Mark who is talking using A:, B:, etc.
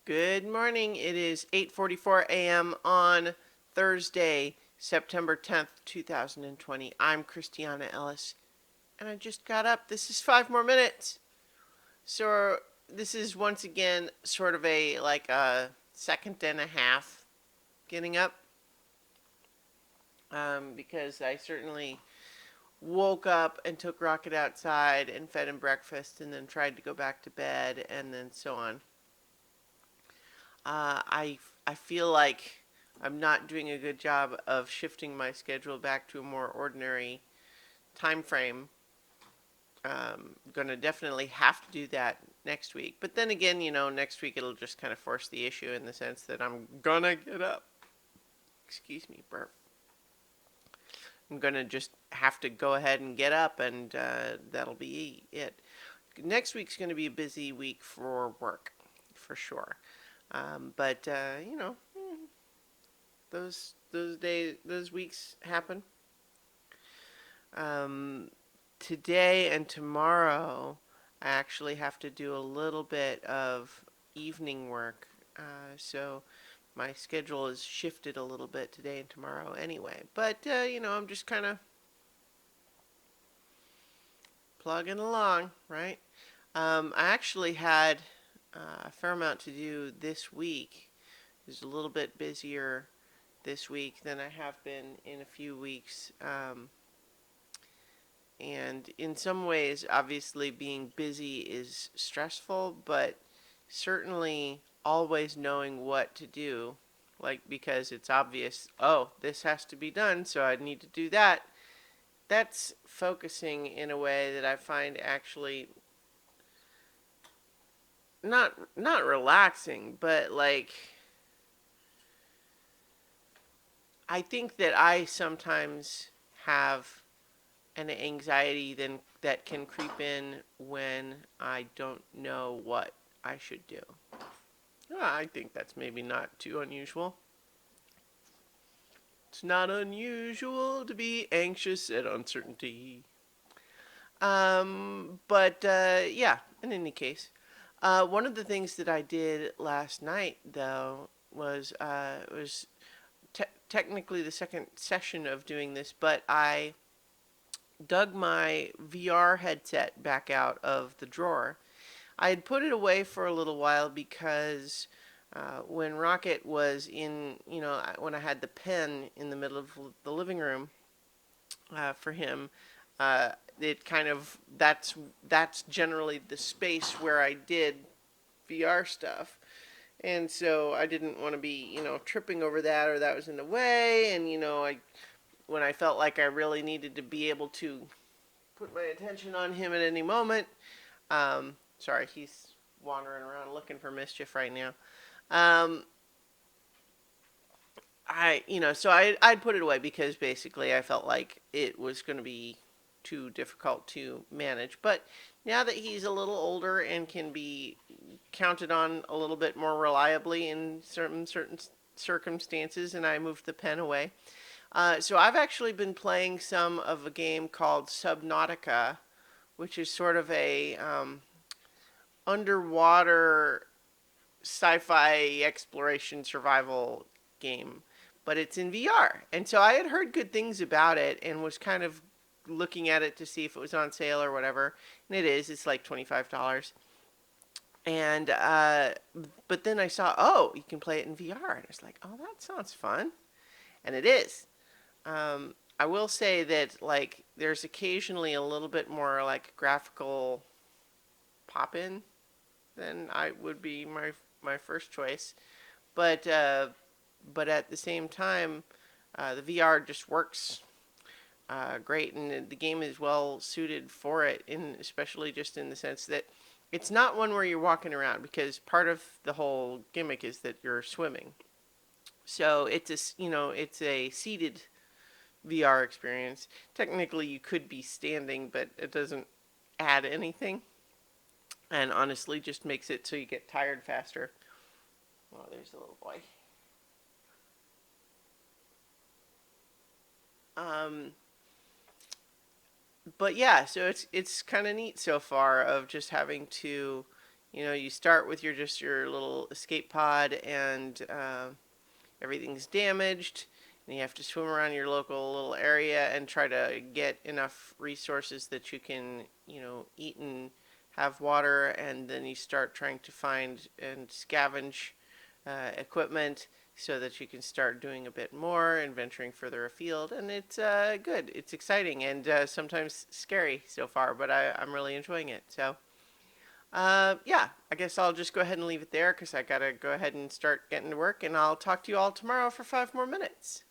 A: Good morning. It is 8:44 a.m. on Thursday, September 10th, 2020. I'm Christiana Ellis, and I just got up. This is 5 more minutes. So this is once again sort of a second and a half getting up, because I certainly woke up and took Rocket outside and fed him breakfast and then tried to go back to bed and then so on. I feel like I'm not doing a good job of shifting my schedule back to a more ordinary time frame. Going to definitely have to do that next week. But then again, next week it'll just kind of force the issue in the sense that I'm gonna get up. Excuse me, burp. I'm gonna just have to go ahead and get up, and that'll be it. Next week's going to be a busy week for work, for sure. But those weeks happen. Um, Today and tomorrow, I actually have to do a little bit of evening work. So my schedule is shifted a little bit today and tomorrow anyway. But I'm just kind of plugging along, right? I actually had a fair amount to do this week. It was a little bit busier this week than I have been in a few weeks. And in some ways, obviously, being busy is stressful, but certainly always knowing what to do, like because it's obvious, oh, this has to be done, so I need to do that. That's focusing in a way that I find actually not relaxing, but like I think that I sometimes have an anxiety then that can creep in when I don't know what I should do. I think that's maybe not too unusual. It's not unusual to be anxious at uncertainty. But yeah, in any case, one of the things that I did last night, though, was technically the second session of doing this, but I dug my VR headset back out of the drawer. I had put it away for a little while because when Rocket was when I had the pen in the middle of the living room for him, uh, it kind of that's generally the space where I did VR stuff. And so I didn't want to be, tripping over that, or that was in the way. And when I felt like I really needed to be able to put my attention on him at any moment. Sorry, he's wandering around looking for mischief right now. Um, I'd put it away because basically I felt like it was going to be too difficult to manage. But now that he's a little older and can be counted on a little bit more reliably in certain circumstances, and I moved the pen away. So I've actually been playing some of a game called Subnautica, which is sort of a underwater sci-fi exploration survival game, but it's in VR. And so I had heard good things about it and was kind of looking at it to see if it was on sale or whatever. And it is. It's like $25. And but then I saw, oh, you can play it in VR, and I was like, oh, that sounds fun, and it is. I will say that like there's occasionally a little bit more like graphical pop in than I would be my first choice, but but at the same time, the VR just works great, and the game is well suited for it. In especially just in the sense that it's not one where you're walking around, because part of the whole gimmick is that you're swimming. So it's a seated VR experience. Technically, you could be standing, but it doesn't add anything, and honestly, just makes it so you get tired faster. Oh, there's a little boy. Um, but yeah, so it's kind of neat so far of just having to, You know, you start with your little escape pod, and everything's damaged, and you have to swim around your local little area and try to get enough resources that you can, eat and have water, and then you start trying to find and scavenge equipment so that you can start doing a bit more and venturing further afield. And it's good. It's exciting and sometimes scary so far, but I'm really enjoying it. So, yeah, I guess I'll just go ahead and leave it there because I got to go ahead and start getting to work. And I'll talk to you all tomorrow for 5 more minutes.